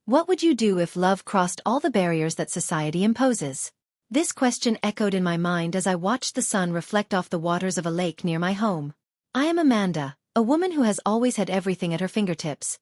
What would you do if love crossed all the barriers that society imposes? This question echoed in my mind as I watched the sun reflect off the waters of a lake near my home. I am Amanda, a woman who has always had everything at her fingertips: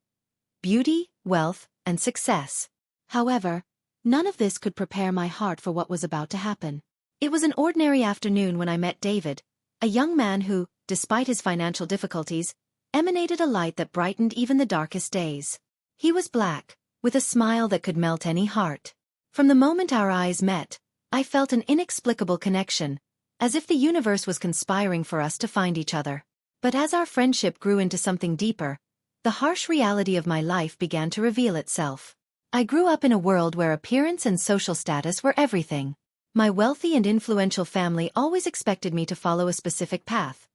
beauty, wealth, and success. However, none of this could prepare my heart for what was about to happen. It was an ordinary afternoon when I met David, a young man who, despite his financial difficulties, emanated a light that brightened even the darkest days. He was black, with a smile that could melt any heart. From the moment our eyes met, I felt an inexplicable connection, as if the universe was conspiring for us to find each other. But as our friendship grew into something deeper, the harsh reality of my life began to reveal itself. I grew up in a world where appearance and social status were everything. My wealthy and influential family always expected me to follow a specific path: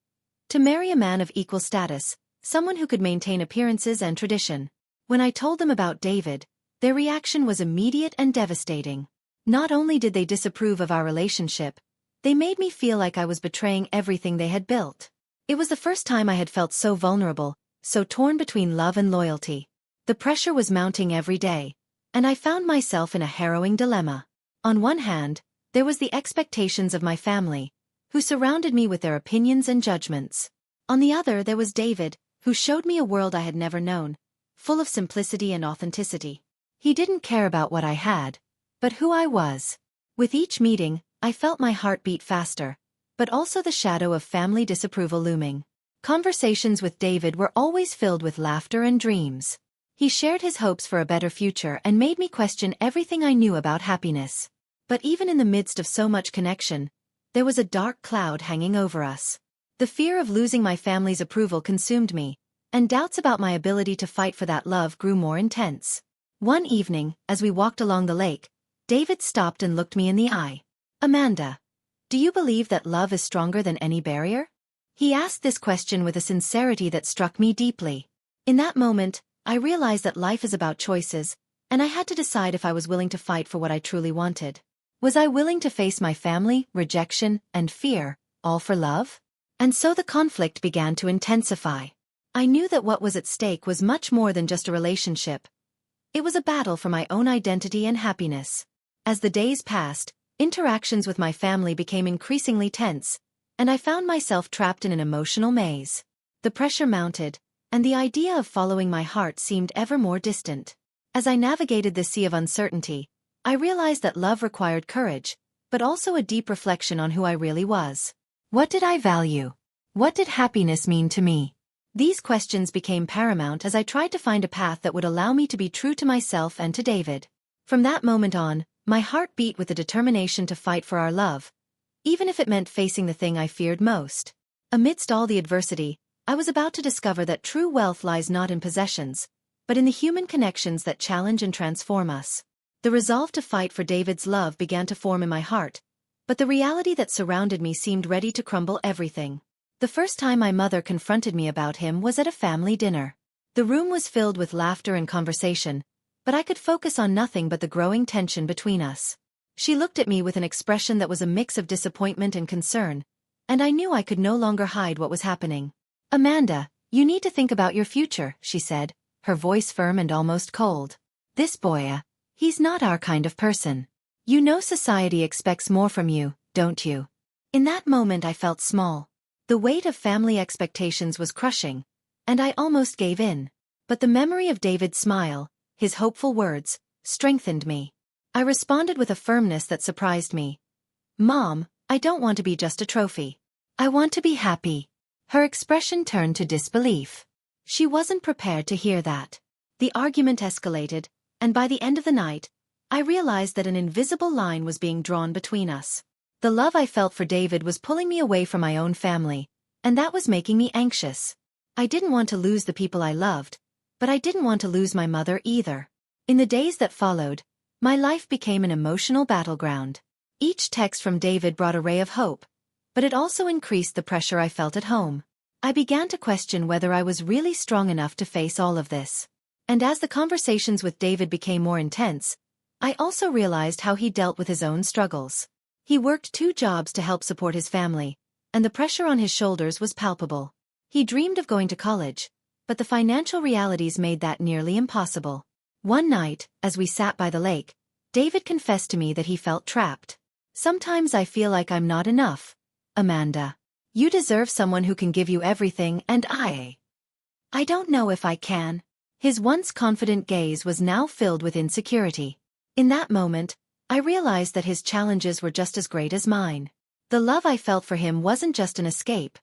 to marry a man of equal status, someone who could maintain appearances and tradition. When I told them about David, their reaction was immediate and devastating. Not only did they disapprove of our relationship, they made me feel like I was betraying everything they had built. It was the first time I had felt so vulnerable, so torn between love and loyalty. The pressure was mounting every day, and I found myself in a harrowing dilemma. On one hand, there was the expectations of my family, who surrounded me with their opinions and judgments. On the other, there was David, who showed me a world I had never known, full of simplicity and authenticity. He didn't care about what I had, but who I was. With each meeting, I felt my heart beat faster, but also the shadow of family disapproval looming. Conversations with David were always filled with laughter and dreams. He shared his hopes for a better future and made me question everything I knew about happiness. But even in the midst of so much connection, there was a dark cloud hanging over us. The fear of losing my family's approval consumed me, and doubts about my ability to fight for that love grew more intense. One evening, as we walked along the lake, David stopped and looked me in the eye. "Amanda, do you believe that love is stronger than any barrier?" He asked this question with a sincerity that struck me deeply. In that moment, I realized that life is about choices, and I had to decide if I was willing to fight for what I truly wanted. Was I willing to face my family, rejection, and fear, all for love? And so the conflict began to intensify. I knew that what was at stake was much more than just a relationship. It was a battle for my own identity and happiness. As the days passed, interactions with my family became increasingly tense, and I found myself trapped in an emotional maze. The pressure mounted, and the idea of following my heart seemed ever more distant. As I navigated this sea of uncertainty, I realized that love required courage, but also a deep reflection on who I really was. What did I value? What did happiness mean to me? These questions became paramount as I tried to find a path that would allow me to be true to myself and to David. From that moment on, my heart beat with the determination to fight for our love, even if it meant facing the thing I feared most. Amidst all the adversity, I was about to discover that true wealth lies not in possessions, but in the human connections that challenge and transform us. The resolve to fight for David's love began to form in my heart, but the reality that surrounded me seemed ready to crumble everything. The first time my mother confronted me about him was at a family dinner. The room was filled with laughter and conversation, but I could focus on nothing but the growing tension between us. She looked at me with an expression that was a mix of disappointment and concern, and I knew I could no longer hide what was happening. "Amanda, you need to think about your future," she said, her voice firm and almost cold. "This boy, he's not our kind of person. You know society expects more from you, don't you?" In that moment I felt small. The weight of family expectations was crushing, and I almost gave in. But the memory of David's smile, his hopeful words, strengthened me. I responded with a firmness that surprised me. "Mom, I don't want to be just a trophy. I want to be happy." Her expression turned to disbelief. She wasn't prepared to hear that. The argument escalated, and by the end of the night, I realized that an invisible line was being drawn between us. The love I felt for David was pulling me away from my own family, and that was making me anxious. I didn't want to lose the people I loved, but I didn't want to lose my mother either. In the days that followed, my life became an emotional battleground. Each text from David brought a ray of hope, but it also increased the pressure I felt at home. I began to question whether I was really strong enough to face all of this. And as the conversations with David became more intense, I also realized how he dealt with his own struggles. He worked 2 jobs to help support his family, and the pressure on his shoulders was palpable. He dreamed of going to college, but the financial realities made that nearly impossible. One night, as we sat by the lake, David confessed to me that he felt trapped. "Sometimes I feel like I'm not enough, Amanda. You deserve someone who can give you everything, and I don't know if I can." His once confident gaze was now filled with insecurity. In that moment, I realized that his challenges were just as great as mine. The love I felt for him wasn't just an escape.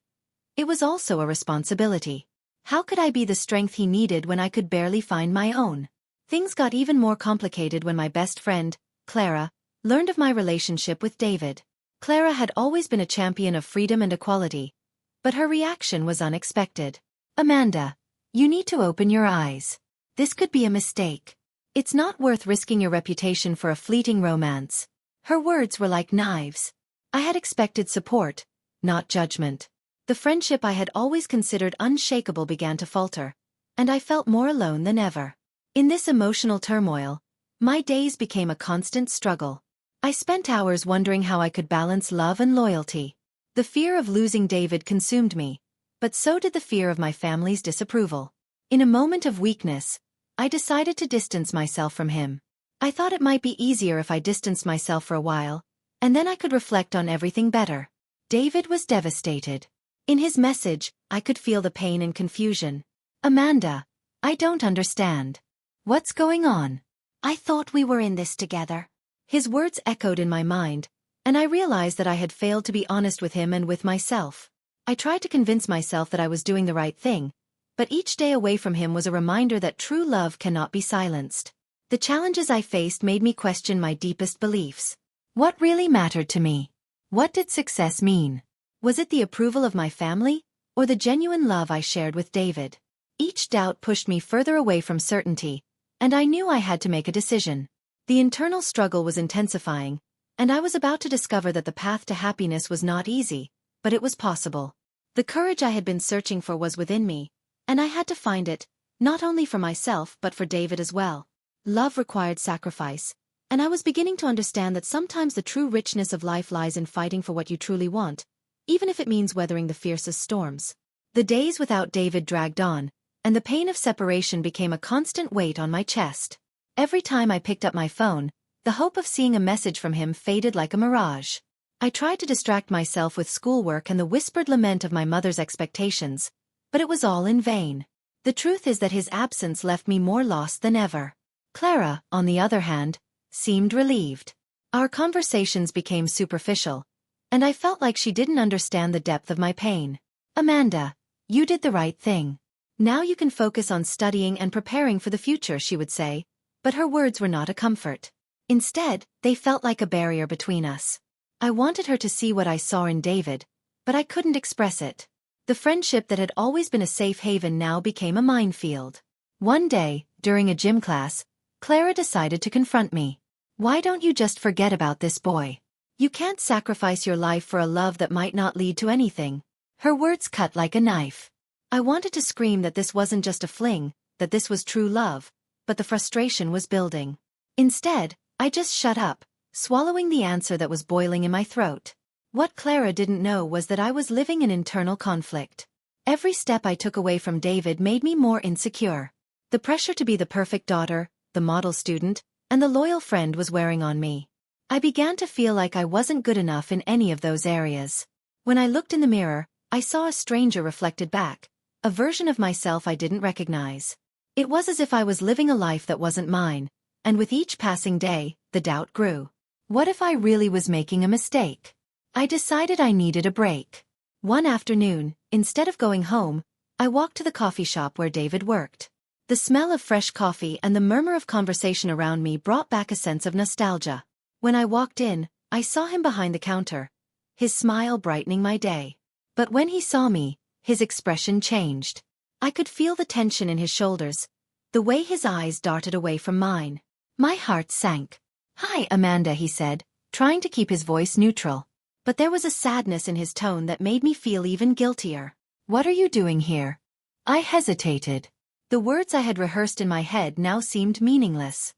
It was also a responsibility. How could I be the strength he needed when I could barely find my own? Things got even more complicated when my best friend, Clara, learned of my relationship with David. Clara had always been a champion of freedom and equality, but her reaction was unexpected. "Amanda, you need to open your eyes. This could be a mistake. It's not worth risking your reputation for a fleeting romance." Her words were like knives. I had expected support, not judgment. The friendship I had always considered unshakable began to falter, and I felt more alone than ever. In this emotional turmoil, my days became a constant struggle. I spent hours wondering how I could balance love and loyalty. The fear of losing David consumed me, but so did the fear of my family's disapproval. In a moment of weakness, I decided to distance myself from him. I thought it might be easier if I distanced myself for a while, and then I could reflect on everything better. David was devastated. In his message, I could feel the pain and confusion. "Amanda, I don't understand. What's going on? I thought we were in this together." His words echoed in my mind, and I realized that I had failed to be honest with him and with myself. I tried to convince myself that I was doing the right thing, but each day away from him was a reminder that true love cannot be silenced. The challenges I faced made me question my deepest beliefs. What really mattered to me? What did success mean? Was it the approval of my family, or the genuine love I shared with David? Each doubt pushed me further away from certainty, and I knew I had to make a decision. The internal struggle was intensifying, and I was about to discover that the path to happiness was not easy, but it was possible. The courage I had been searching for was within me, and I had to find it, not only for myself but for David as well. Love required sacrifice, and I was beginning to understand that sometimes the true richness of life lies in fighting for what you truly want, even if it means weathering the fiercest storms. The days without David dragged on, and the pain of separation became a constant weight on my chest. Every time I picked up my phone, the hope of seeing a message from him faded like a mirage. I tried to distract myself with schoolwork and the whispered lament of my mother's expectations, but it was all in vain. The truth is that his absence left me more lost than ever. Clara, on the other hand, seemed relieved. Our conversations became superficial, and I felt like she didn't understand the depth of my pain. "Amanda, you did the right thing. Now you can focus on studying and preparing for the future," she would say, but her words were not a comfort. Instead, they felt like a barrier between us. I wanted her to see what I saw in David, but I couldn't express it. The friendship that had always been a safe haven now became a minefield. One day, during a gym class, Clara decided to confront me. "Why don't you just forget about this boy? You can't sacrifice your life for a love that might not lead to anything." Her words cut like a knife. I wanted to scream that this wasn't just a fling, that this was true love, but the frustration was building. Instead, I just shut up, swallowing the answer that was boiling in my throat. What Clara didn't know was that I was living in internal conflict. Every step I took away from David made me more insecure. The pressure to be the perfect daughter, the model student, and the loyal friend was wearing on me. I began to feel like I wasn't good enough in any of those areas. When I looked in the mirror, I saw a stranger reflected back, a version of myself I didn't recognize. It was as if I was living a life that wasn't mine, and with each passing day, the doubt grew. What if I really was making a mistake? I decided I needed a break. One afternoon, instead of going home, I walked to the coffee shop where David worked. The smell of fresh coffee and the murmur of conversation around me brought back a sense of nostalgia. When I walked in, I saw him behind the counter, his smile brightening my day. But when he saw me, his expression changed. I could feel the tension in his shoulders, the way his eyes darted away from mine. My heart sank. "Hi, Amanda," he said, trying to keep his voice neutral. But there was a sadness in his tone that made me feel even guiltier. "What are you doing here?" I hesitated. The words I had rehearsed in my head now seemed meaningless.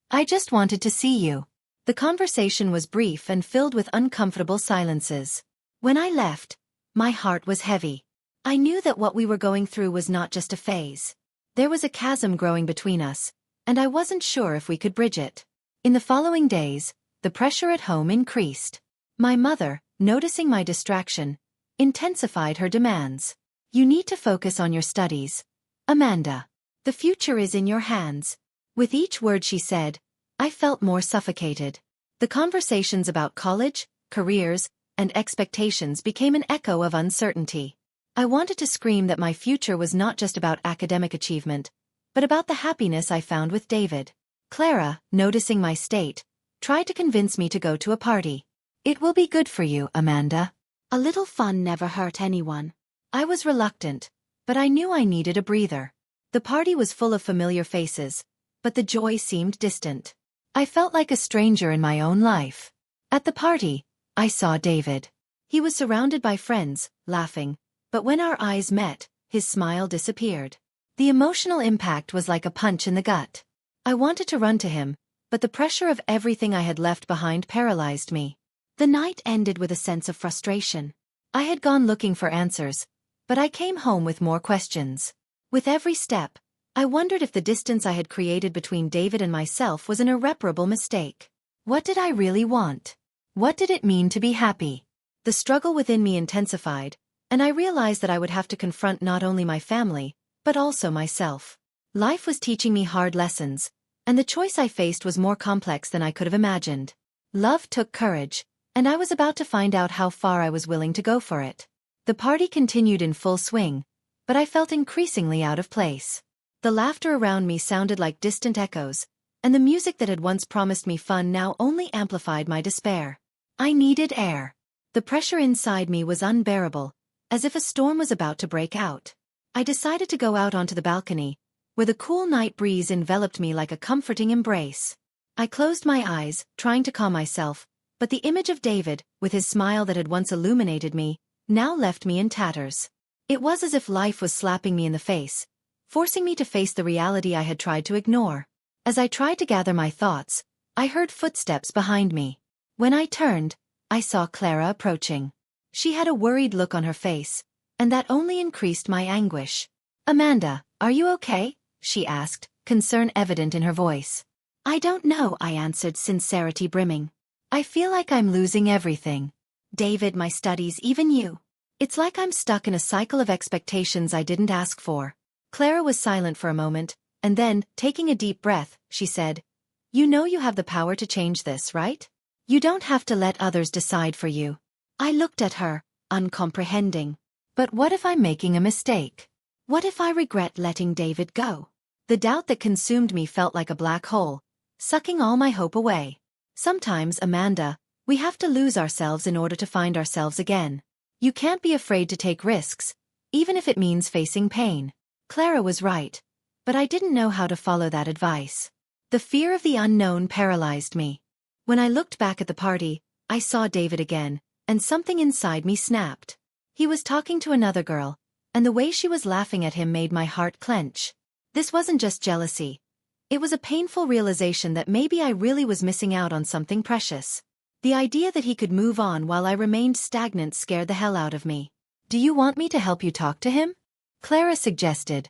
"I just wanted to see you." The conversation was brief and filled with uncomfortable silences. When I left, my heart was heavy. I knew that what we were going through was not just a phase. There was a chasm growing between us, and I wasn't sure if we could bridge it. In the following days, the pressure at home increased. My mother, noticing my distraction, intensified her demands. You need to focus on your studies, Amanda. The future is in your hands. With each word she said, I felt more suffocated. The conversations about college, careers, and expectations became an echo of uncertainty. I wanted to scream that my future was not just about academic achievement, but about the happiness I found with David. Clara, noticing my state, tried to convince me to go to a party. It will be good for you, Amanda. A little fun never hurt anyone. I was reluctant, but I knew I needed a breather. The party was full of familiar faces, but the joy seemed distant. I felt like a stranger in my own life. At the party, I saw David. He was surrounded by friends, laughing, but when our eyes met, his smile disappeared. The emotional impact was like a punch in the gut. I wanted to run to him, but the pressure of everything I had left behind paralyzed me. The night ended with a sense of frustration. I had gone looking for answers, but I came home with more questions. With every step, I wondered if the distance I had created between David and myself was an irreparable mistake. What did I really want? What did it mean to be happy? The struggle within me intensified, and I realized that I would have to confront not only my family, but also myself. Life was teaching me hard lessons, and the choice I faced was more complex than I could have imagined. Love took courage, and I was about to find out how far I was willing to go for it. The party continued in full swing, but I felt increasingly out of place. The laughter around me sounded like distant echoes, and the music that had once promised me fun now only amplified my despair. I needed air. The pressure inside me was unbearable, as if a storm was about to break out. I decided to go out onto the balcony, where the cool night breeze enveloped me like a comforting embrace. I closed my eyes, trying to calm myself, but the image of David, with his smile that had once illuminated me, now left me in tatters. It was as if life was slapping me in the face, forcing me to face the reality I had tried to ignore. As I tried to gather my thoughts, I heard footsteps behind me. When I turned, I saw Clara approaching. She had a worried look on her face, and that only increased my anguish. Amanda, are you okay? She asked, concern evident in her voice. I don't know, I answered, sincerity brimming. I feel like I'm losing everything. David, my studies, even you. It's like I'm stuck in a cycle of expectations I didn't ask for. Clara was silent for a moment, and then, taking a deep breath, she said, You know you have the power to change this, right? You don't have to let others decide for you. I looked at her, uncomprehending. But what if I'm making a mistake? What if I regret letting David go? The doubt that consumed me felt like a black hole, sucking all my hope away. Sometimes, Amanda, we have to lose ourselves in order to find ourselves again. You can't be afraid to take risks, even if it means facing pain. Clara was right, but I didn't know how to follow that advice. The fear of the unknown paralyzed me. When I looked back at the party, I saw David again, and something inside me snapped. He was talking to another girl, and the way she was laughing at him made my heart clench. This wasn't just jealousy. It was a painful realization that maybe I really was missing out on something precious. The idea that he could move on while I remained stagnant scared the hell out of me. Do you want me to help you talk to him? Clara suggested,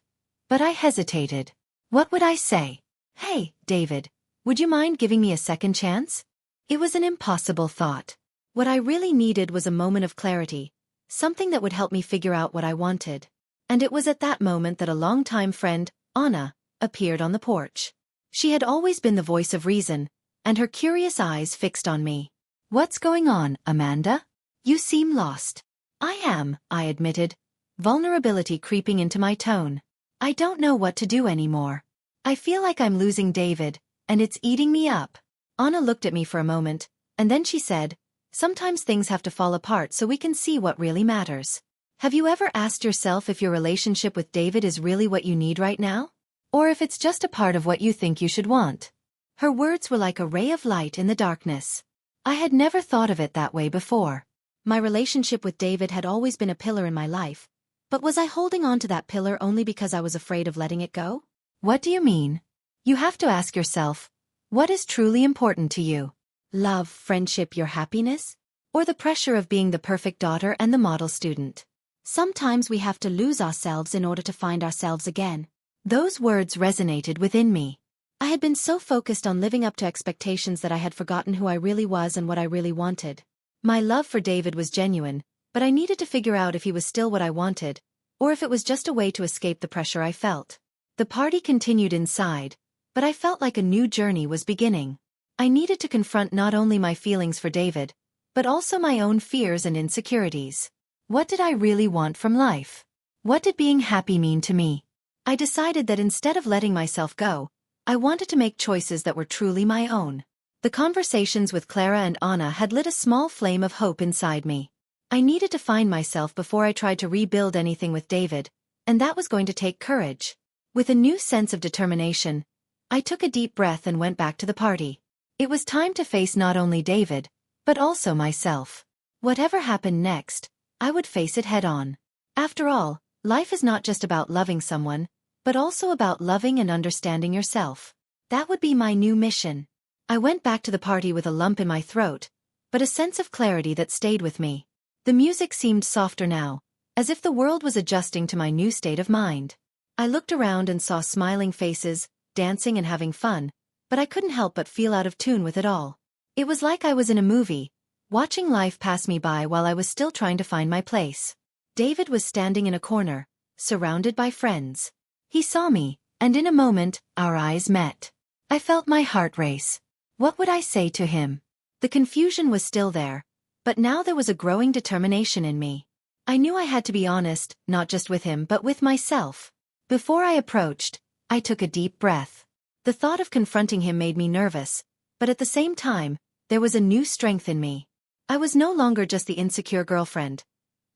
but I hesitated. What would I say? Hey, David, would you mind giving me a second chance? It was an impossible thought. What I really needed was a moment of clarity, something that would help me figure out what I wanted. And it was at that moment that a longtime friend, Anna, appeared on the porch. She had always been the voice of reason, and her curious eyes fixed on me. What's going on, Amanda? You seem lost. I am, I admitted, vulnerability creeping into my tone. I don't know what to do anymore. I feel like I'm losing David, and it's eating me up. Anna looked at me for a moment, and then she said, Sometimes things have to fall apart so we can see what really matters. Have you ever asked yourself if your relationship with David is really what you need right now? Or if it's just a part of what you think you should want? Her words were like a ray of light in the darkness. I had never thought of it that way before. My relationship with David had always been a pillar in my life, but was I holding on to that pillar only because I was afraid of letting it go? What do you mean? You have to ask yourself, what is truly important to you? Love, friendship, your happiness? Or the pressure of being the perfect daughter and the model student? Sometimes we have to lose ourselves in order to find ourselves again. Those words resonated within me. I had been so focused on living up to expectations that I had forgotten who I really was and what I really wanted. My love for David was genuine, but I needed to figure out if he was still what I wanted, or if it was just a way to escape the pressure I felt. The party continued inside, but I felt like a new journey was beginning. I needed to confront not only my feelings for David, but also my own fears and insecurities. What did I really want from life? What did being happy mean to me? I decided that instead of letting myself go, I wanted to make choices that were truly my own. The conversations with Clara and Anna had lit a small flame of hope inside me. I needed to find myself before I tried to rebuild anything with David, and that was going to take courage. With a new sense of determination, I took a deep breath and went back to the party. It was time to face not only David, but also myself. Whatever happened next, I would face it head-on. After all, life is not just about loving someone, but also about loving and understanding yourself. That would be my new mission. I went back to the party with a lump in my throat, but a sense of clarity that stayed with me. The music seemed softer now, as if the world was adjusting to my new state of mind. I looked around and saw smiling faces, dancing and having fun, but I couldn't help but feel out of tune with it all. It was like I was in a movie, watching life pass me by while I was still trying to find my place. David was standing in a corner, surrounded by friends. He saw me, and in a moment, our eyes met. I felt my heart race. What would I say to him? The confusion was still there, but now there was a growing determination in me. I knew I had to be honest, not just with him but with myself. Before I approached, I took a deep breath. The thought of confronting him made me nervous, but at the same time, there was a new strength in me. I was no longer just the insecure girlfriend.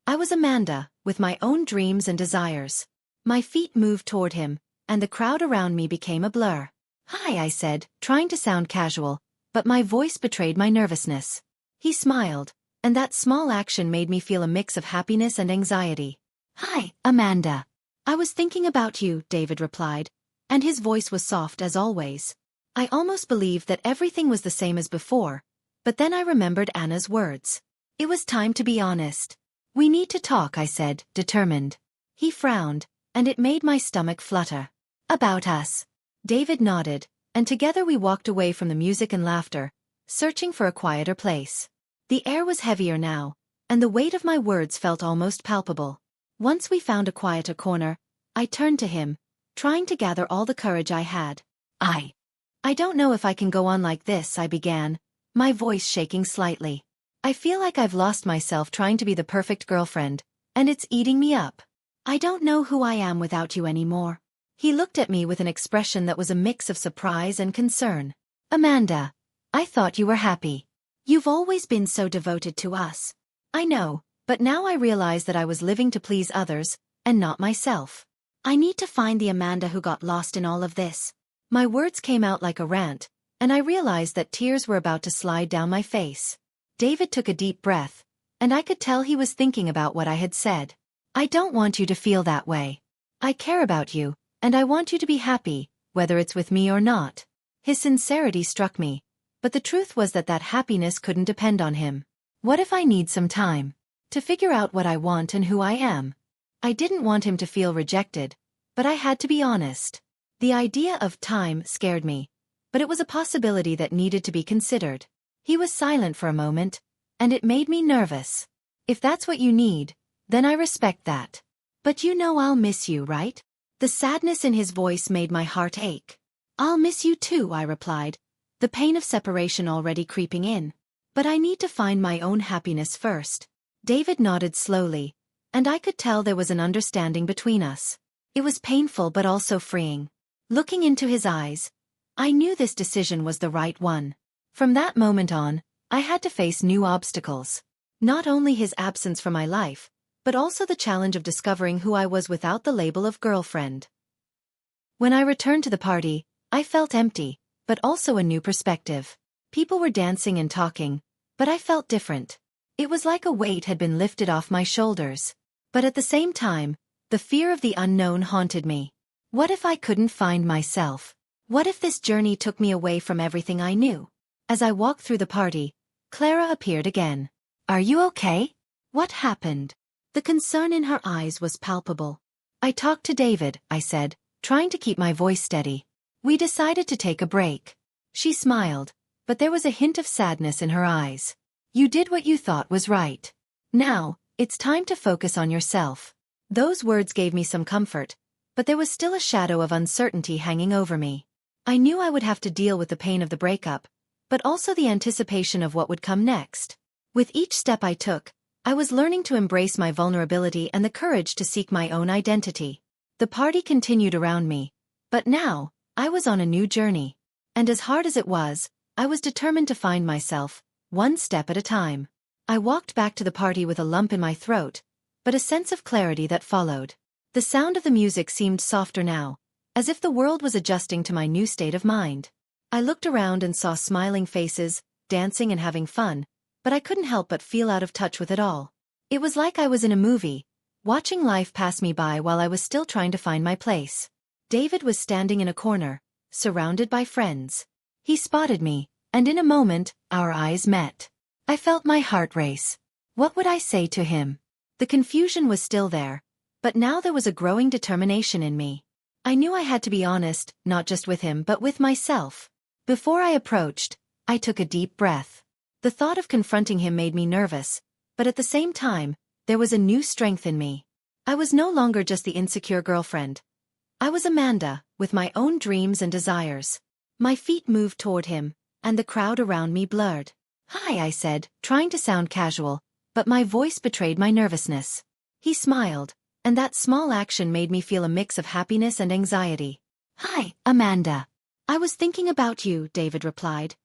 I was Amanda, with my own dreams and desires. My feet moved toward him, and the crowd around me became a blur. "Hi," I said, trying to sound casual, but my voice betrayed my nervousness. He smiled, and that small action made me feel a mix of happiness and anxiety. "Hi, Amanda. I was thinking about you," David replied, and his voice was soft as always. I almost believed that everything was the same as before, but then I remembered Anna's words. It was time to be honest. "We need to talk," I said, determined. He frowned, and it made my stomach flutter. "About us." David nodded, and together we walked away from the music and laughter, searching for a quieter place. The air was heavier now, and the weight of my words felt almost palpable. Once we found a quieter corner, I turned to him, trying to gather all the courage I had. I don't know if I can go on like this," I began, my voice shaking slightly. "I feel like I've lost myself trying to be the perfect girlfriend, and it's eating me up. I don't know who I am without you anymore." He looked at me with an expression that was a mix of surprise and concern. "Amanda, I thought you were happy. You've always been so devoted to us." "I know, but now I realize that I was living to please others, and not myself. I need to find the Amanda who got lost in all of this." My words came out like a rant, and I realized that tears were about to slide down my face. David took a deep breath, and I could tell he was thinking about what I had said. "I don't want you to feel that way. I care about you, and I want you to be happy, whether it's with me or not." His sincerity struck me, but the truth was that that happiness couldn't depend on him. What if I need some time to figure out what I want and who I am? I didn't want him to feel rejected, but I had to be honest. The idea of time scared me, but it was a possibility that needed to be considered. He was silent for a moment, and it made me nervous. "If that's what you need, then I respect that. But you know I'll miss you, right?" The sadness in his voice made my heart ache. "I'll miss you too," I replied, the pain of separation already creeping in. "But I need to find my own happiness first." David nodded slowly, and I could tell there was an understanding between us. It was painful but also freeing. Looking into his eyes, I knew this decision was the right one. From that moment on, I had to face new obstacles. Not only his absence from my life, but also the challenge of discovering who I was without the label of girlfriend. When I returned to the party, I felt empty, but also a new perspective. People were dancing and talking, but I felt different. It was like a weight had been lifted off my shoulders. But at the same time, the fear of the unknown haunted me. What if I couldn't find myself? What if this journey took me away from everything I knew? As I walked through the party, Clara appeared again. "Are you okay? What happened?" The concern in her eyes was palpable. "I talked to David," I said, trying to keep my voice steady. We decided to take a break. She smiled, but there was a hint of sadness in her eyes. You did what you thought was right. Now, it's time to focus on yourself. Those words gave me some comfort, but there was still a shadow of uncertainty hanging over me. I knew I would have to deal with the pain of the breakup, but also the anticipation of what would come next. With each step I took, I was learning to embrace my vulnerability and the courage to seek my own identity. The party continued around me, but now, I was on a new journey. And as hard as it was, I was determined to find myself, one step at a time. I walked back to the party with a lump in my throat, but a sense of clarity that followed. The sound of the music seemed softer now, as if the world was adjusting to my new state of mind. I looked around and saw smiling faces, dancing and having fun, but I couldn't help but feel out of touch with it all. It was like I was in a movie, watching life pass me by while I was still trying to find my place. David was standing in a corner, surrounded by friends. He spotted me, and in a moment, our eyes met. I felt my heart race. What would I say to him? The confusion was still there, but now there was a growing determination in me. I knew I had to be honest, not just with him but with myself. Before I approached, I took a deep breath. The thought of confronting him made me nervous, but at the same time, there was a new strength in me. I was no longer just the insecure girlfriend. I was Amanda, with my own dreams and desires. My feet moved toward him, and the crowd around me blurred. "Hi," I said, trying to sound casual, but my voice betrayed my nervousness. He smiled, and that small action made me feel a mix of happiness and anxiety. "Hi, Amanda. I was thinking about you," David replied,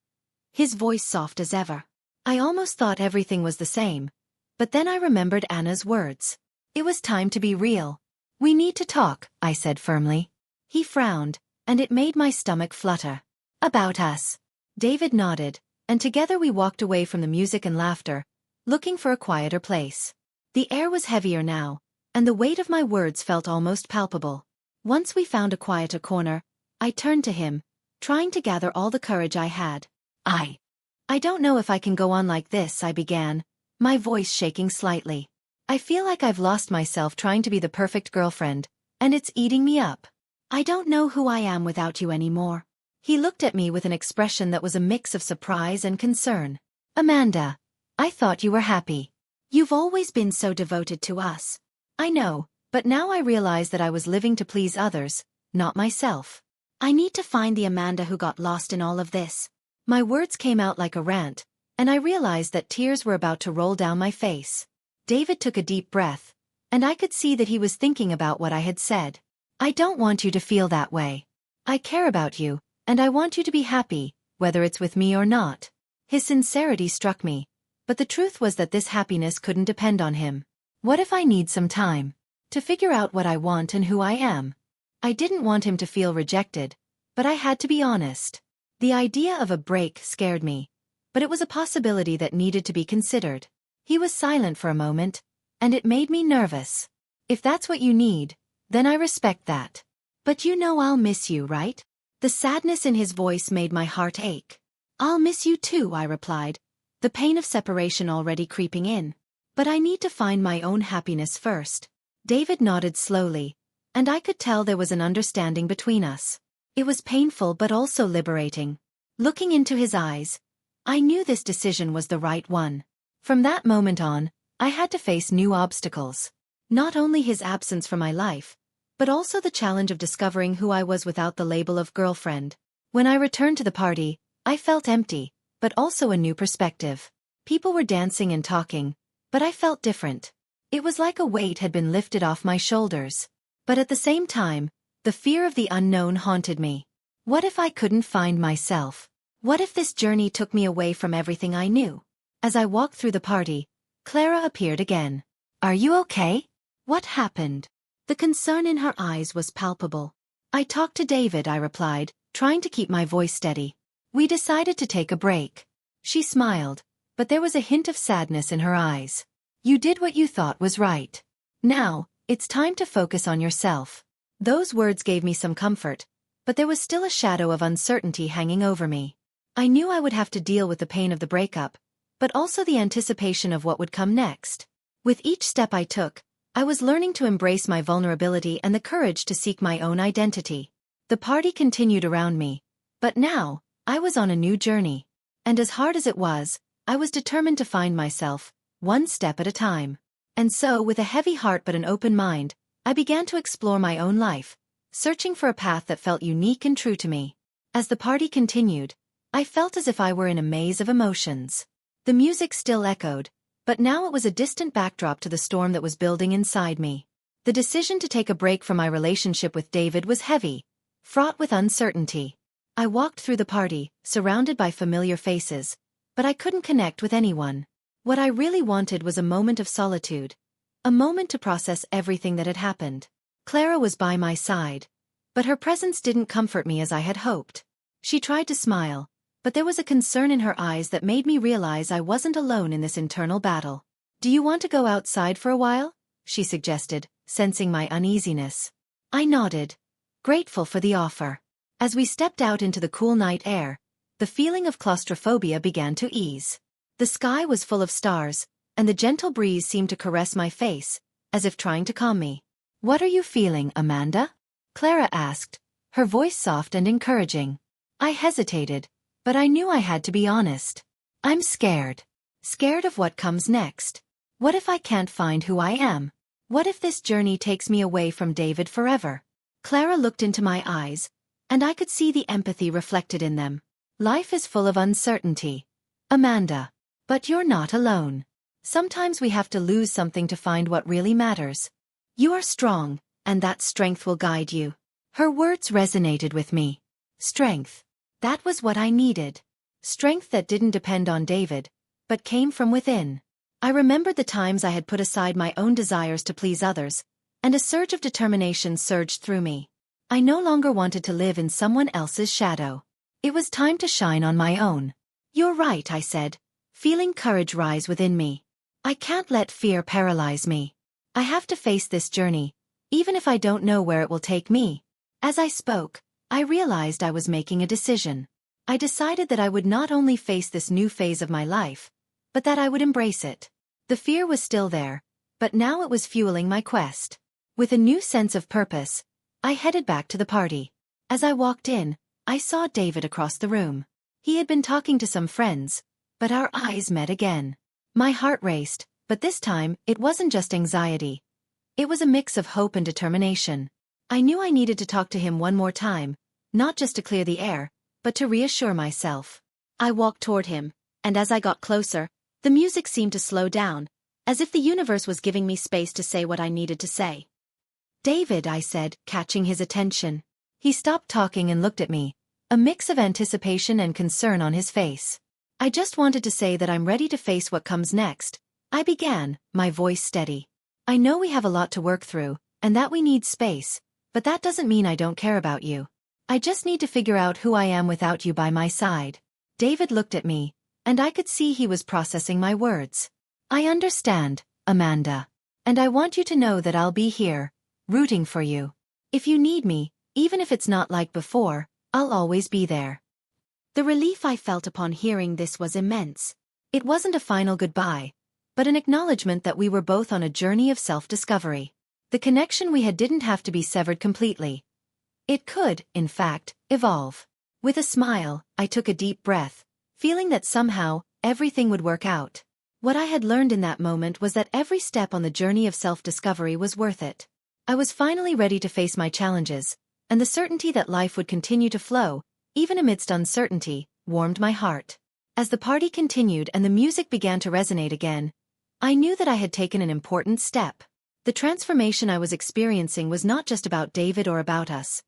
his voice soft as ever. I almost thought everything was the same, but then I remembered Anna's words. It was time to be real. "We need to talk," I said firmly. He frowned, and it made my stomach flutter. "About us." David nodded, and together we walked away from the music and laughter, looking for a quieter place. The air was heavier now, and the weight of my words felt almost palpable. Once we found a quieter corner, I turned to him, trying to gather all the courage I had. I don't know if I can go on like this," I began, my voice shaking slightly. "I feel like I've lost myself trying to be the perfect girlfriend, and it's eating me up. I don't know who I am without you anymore." He looked at me with an expression that was a mix of surprise and concern. "Amanda, I thought you were happy. You've always been so devoted to us." "I know, but now I realize that I was living to please others, not myself. I need to find the Amanda who got lost in all of this." My words came out like a rant, and I realized that tears were about to roll down my face. David took a deep breath, and I could see that he was thinking about what I had said. "I don't want you to feel that way. I care about you, and I want you to be happy, whether it's with me or not." His sincerity struck me, but the truth was that this happiness couldn't depend on him. What if I need some time to figure out what I want and who I am? I didn't want him to feel rejected, but I had to be honest. The idea of a break scared me, but it was a possibility that needed to be considered. He was silent for a moment, and it made me nervous. "If that's what you need, then I respect that. But you know I'll miss you, right?" The sadness in his voice made my heart ache. "I'll miss you too," I replied, the pain of separation already creeping in. "But I need to find my own happiness first." David nodded slowly, and I could tell there was an understanding between us. It was painful but also liberating. Looking into his eyes, I knew this decision was the right one. From that moment on, I had to face new obstacles. Not only his absence from my life, but also the challenge of discovering who I was without the label of girlfriend. When I returned to the party, I felt empty, but also a new perspective. People were dancing and talking, but I felt different. It was like a weight had been lifted off my shoulders. But at the same time, the fear of the unknown haunted me. What if I couldn't find myself? What if this journey took me away from everything I knew? As I walked through the party, Clara appeared again. "Are you okay? What happened?" The concern in her eyes was palpable. "I talked to David," I replied, trying to keep my voice steady. "We decided to take a break." She smiled, but there was a hint of sadness in her eyes. "You did what you thought was right. Now, it's time to focus on yourself." Those words gave me some comfort, but there was still a shadow of uncertainty hanging over me. I knew I would have to deal with the pain of the breakup, but also the anticipation of what would come next. With each step I took, I was learning to embrace my vulnerability and the courage to seek my own identity. The party continued around me, but now, I was on a new journey. And as hard as it was, I was determined to find myself, one step at a time. And so, with a heavy heart but an open mind, I began to explore my own life, searching for a path that felt unique and true to me. As the party continued, I felt as if I were in a maze of emotions. The music still echoed, but now it was a distant backdrop to the storm that was building inside me. The decision to take a break from my relationship with David was heavy, fraught with uncertainty. I walked through the party, surrounded by familiar faces, but I couldn't connect with anyone. What I really wanted was a moment of solitude, a moment to process everything that had happened. Clara was by my side, but her presence didn't comfort me as I had hoped. She tried to smile, but there was a concern in her eyes that made me realize I wasn't alone in this internal battle. "Do you want to go outside for a while?" she suggested, sensing my uneasiness. I nodded, grateful for the offer. As we stepped out into the cool night air, the feeling of claustrophobia began to ease. The sky was full of stars, and the gentle breeze seemed to caress my face, as if trying to calm me. "What are you feeling, Amanda?" Clara asked, her voice soft and encouraging. I hesitated, but I knew I had to be honest. "I'm scared. Scared of what comes next. What if I can't find who I am? What if this journey takes me away from David forever?" Clara looked into my eyes, and I could see the empathy reflected in them. "Life is full of uncertainty, Amanda. But you're not alone. Sometimes we have to lose something to find what really matters. You are strong, and that strength will guide you." Her words resonated with me. Strength. That was what I needed. Strength that didn't depend on David, but came from within. I remembered the times I had put aside my own desires to please others, and a surge of determination surged through me. I no longer wanted to live in someone else's shadow. It was time to shine on my own. "You're right," I said, feeling courage rise within me. "I can't let fear paralyze me. I have to face this journey, even if I don't know where it will take me." As I spoke, I realized I was making a decision. I decided that I would not only face this new phase of my life, but that I would embrace it. The fear was still there, but now it was fueling my quest. With a new sense of purpose, I headed back to the party. As I walked in, I saw David across the room. He had been talking to some friends, but our eyes met again. My heart raced, but this time, it wasn't just anxiety. It was a mix of hope and determination. I knew I needed to talk to him one more time, not just to clear the air, but to reassure myself. I walked toward him, and as I got closer, the music seemed to slow down, as if the universe was giving me space to say what I needed to say. "David," I said, catching his attention. He stopped talking and looked at me, a mix of anticipation and concern on his face. "I just wanted to say that I'm ready to face what comes next," I began, my voice steady. "I know we have a lot to work through, and that we need space, but that doesn't mean I don't care about you. I just need to figure out who I am without you by my side." David looked at me, and I could see he was processing my words. "I understand, Amanda. And I want you to know that I'll be here, rooting for you. If you need me, even if it's not like before, I'll always be there." The relief I felt upon hearing this was immense. It wasn't a final goodbye, but an acknowledgement that we were both on a journey of self-discovery. The connection we had didn't have to be severed completely. It could, in fact, evolve. With a smile, I took a deep breath, feeling that somehow, everything would work out. What I had learned in that moment was that every step on the journey of self-discovery was worth it. I was finally ready to face my challenges, and the certainty that life would continue to flow, even amidst uncertainty, warmed my heart. As the party continued and the music began to resonate again, I knew that I had taken an important step. The transformation I was experiencing was not just about David or about us.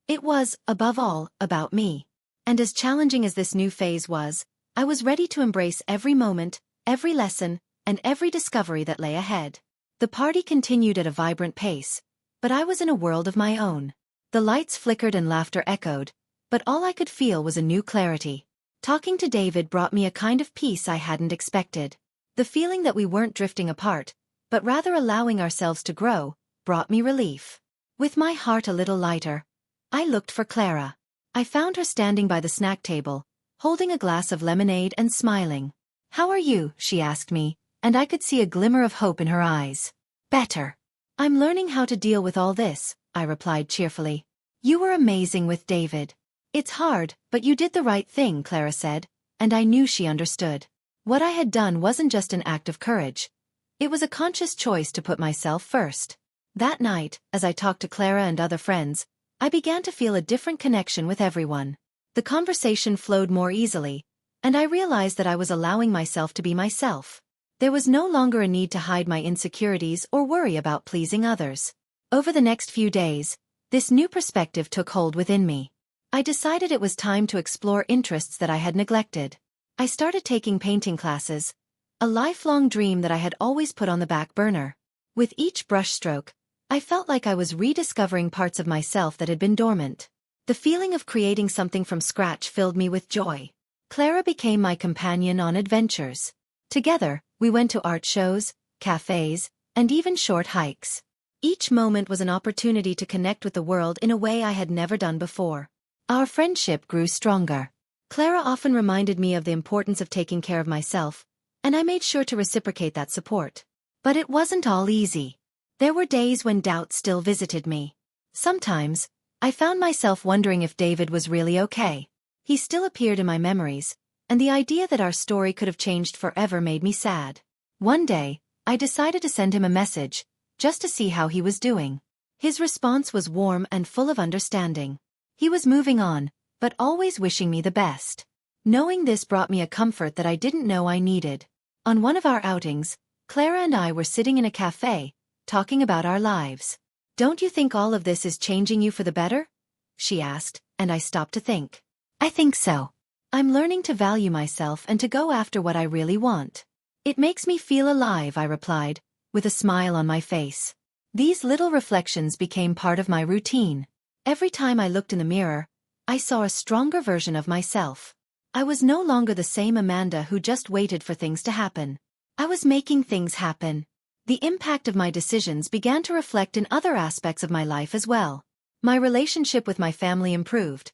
It was, above all, about me. And as challenging as this new phase was, I was ready to embrace every moment, every lesson, and every discovery that lay ahead. The party continued at a vibrant pace, but I was in a world of my own. The lights flickered and laughter echoed, but all I could feel was a new clarity. Talking to David brought me a kind of peace I hadn't expected. The feeling that we weren't drifting apart, but rather allowing ourselves to grow, brought me relief. With my heart a little lighter, I looked for Clara. I found her standing by the snack table, holding a glass of lemonade and smiling. "How are you?" she asked me, and I could see a glimmer of hope in her eyes. "Better. I'm learning how to deal with all this," I replied cheerfully. You were amazing with David. It's hard, but you did the right thing, Clara said, and I knew she understood. What I had done wasn't just an act of courage. It was a conscious choice to put myself first. That night, as I talked to Clara and other friends, I began to feel a different connection with everyone. The conversation flowed more easily, and I realized that I was allowing myself to be myself. There was no longer a need to hide my insecurities or worry about pleasing others. Over the next few days, this new perspective took hold within me. I decided it was time to explore interests that I had neglected. I started taking painting classes, a lifelong dream that I had always put on the back burner. With each brushstroke, I felt like I was rediscovering parts of myself that had been dormant. The feeling of creating something from scratch filled me with joy. Clara became my companion on adventures. Together, we went to art shows, cafes, and even short hikes. Each moment was an opportunity to connect with the world in a way I had never done before. Our friendship grew stronger. Clara often reminded me of the importance of taking care of myself, and I made sure to reciprocate that support. But it wasn't all easy. There were days when doubt still visited me. Sometimes, I found myself wondering if David was really okay. He still appeared in my memories, and the idea that our story could have changed forever made me sad. One day, I decided to send him a message, just to see how he was doing. His response was warm and full of understanding. He was moving on, but always wishing me the best. Knowing this brought me a comfort that I didn't know I needed. On one of our outings, Clara and I were sitting in a cafe, talking about our lives. "Don't you think all of this is changing you for the better?" she asked, and I stopped to think. "I think so. I'm learning to value myself and to go after what I really want. It makes me feel alive," I replied, with a smile on my face. These little reflections became part of my routine. Every time I looked in the mirror, I saw a stronger version of myself. I was no longer the same Amanda who just waited for things to happen. I was making things happen. The impact of my decisions began to reflect in other aspects of my life as well. My relationship with my family improved,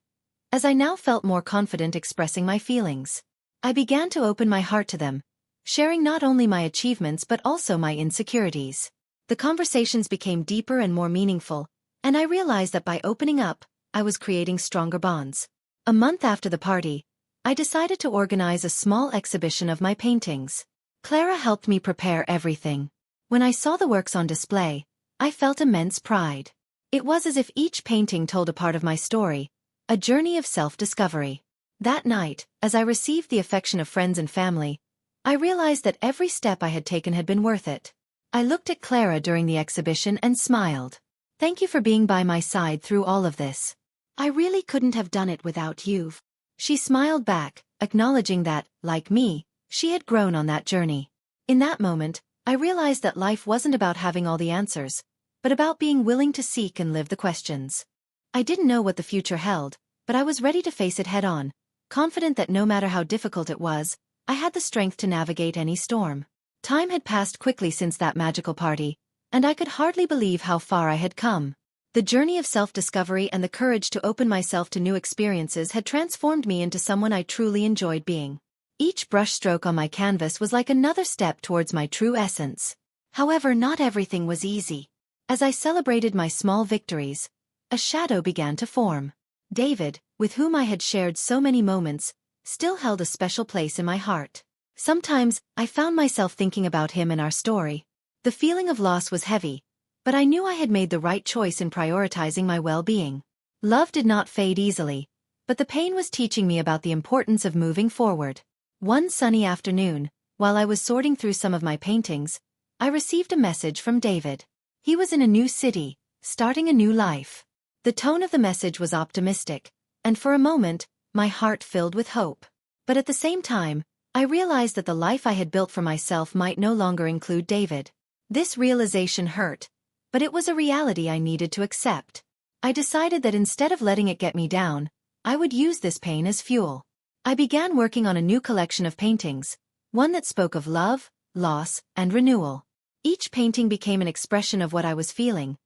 as I now felt more confident expressing my feelings. I began to open my heart to them, sharing not only my achievements but also my insecurities. The conversations became deeper and more meaningful, and I realized that by opening up, I was creating stronger bonds. A month after the party, I decided to organize a small exhibition of my paintings. Clara helped me prepare everything. When I saw the works on display, I felt immense pride. It was as if each painting told a part of my story, a journey of self-discovery. That night, as I received the affection of friends and family, I realized that every step I had taken had been worth it. I looked at Clara during the exhibition and smiled. "Thank you for being by my side through all of this. I really couldn't have done it without you." She smiled back, acknowledging that, like me, she had grown on that journey. In that moment, I realized that life wasn't about having all the answers, but about being willing to seek and live the questions. I didn't know what the future held, but I was ready to face it head-on, confident that no matter how difficult it was, I had the strength to navigate any storm. Time had passed quickly since that magical party, and I could hardly believe how far I had come. The journey of self-discovery and the courage to open myself to new experiences had transformed me into someone I truly enjoyed being. Each brushstroke on my canvas was like another step towards my true essence. However, not everything was easy. As I celebrated my small victories, a shadow began to form. David, with whom I had shared so many moments, still held a special place in my heart. Sometimes, I found myself thinking about him and our story. The feeling of loss was heavy, but I knew I had made the right choice in prioritizing my well-being. Love did not fade easily, but the pain was teaching me about the importance of moving forward. One sunny afternoon, while I was sorting through some of my paintings, I received a message from David. He was in a new city, starting a new life. The tone of the message was optimistic, and for a moment, my heart filled with hope. But at the same time, I realized that the life I had built for myself might no longer include David. This realization hurt, but it was a reality I needed to accept. I decided that instead of letting it get me down, I would use this pain as fuel. I began working on a new collection of paintings, one that spoke of love, loss, and renewal. Each painting became an expression of what I was feeling,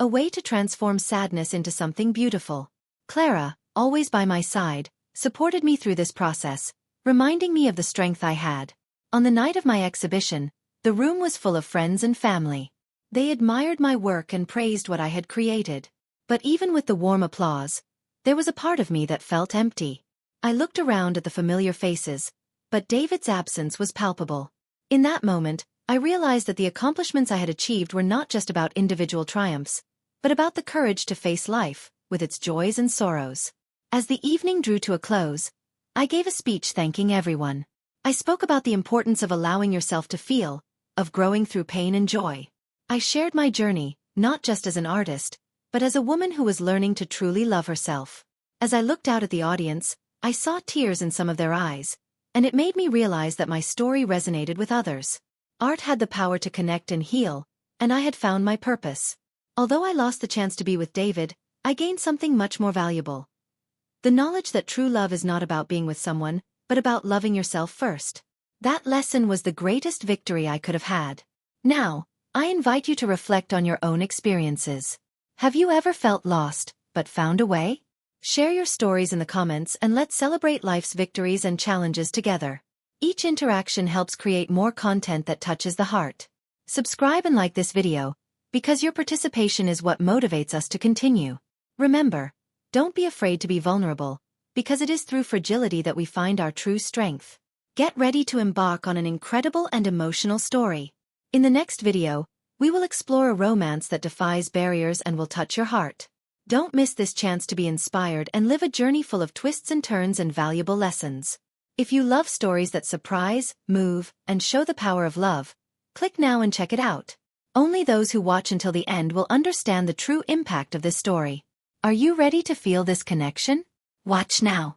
a way to transform sadness into something beautiful. Clara, always by my side, supported me through this process, reminding me of the strength I had. On the night of my exhibition, the room was full of friends and family. They admired my work and praised what I had created. But even with the warm applause, there was a part of me that felt empty. I looked around at the familiar faces, but David's absence was palpable. In that moment, I realized that the accomplishments I had achieved were not just about individual triumphs, but about the courage to face life, with its joys and sorrows. As the evening drew to a close, I gave a speech thanking everyone. I spoke about the importance of allowing yourself to feel, of growing through pain and joy. I shared my journey, not just as an artist, but as a woman who was learning to truly love herself. As I looked out at the audience, I saw tears in some of their eyes, and it made me realize that my story resonated with others. Art had the power to connect and heal, and I had found my purpose. Although I lost the chance to be with David, I gained something much more valuable. The knowledge that true love is not about being with someone, but about loving yourself first. That lesson was the greatest victory I could have had. Now, I invite you to reflect on your own experiences. Have you ever felt lost, but found a way? Share your stories in the comments and let's celebrate life's victories and challenges together. Each interaction helps create more content that touches the heart. Subscribe and like this video, because your participation is what motivates us to continue. Remember, don't be afraid to be vulnerable, because it is through fragility that we find our true strength. Get ready to embark on an incredible and emotional story. In the next video, we will explore a romance that defies barriers and will touch your heart. Don't miss this chance to be inspired and live a journey full of twists and turns and valuable lessons. If you love stories that surprise, move, and show the power of love, click now and check it out. Only those who watch until the end will understand the true impact of this story. Are you ready to feel this connection? Watch now.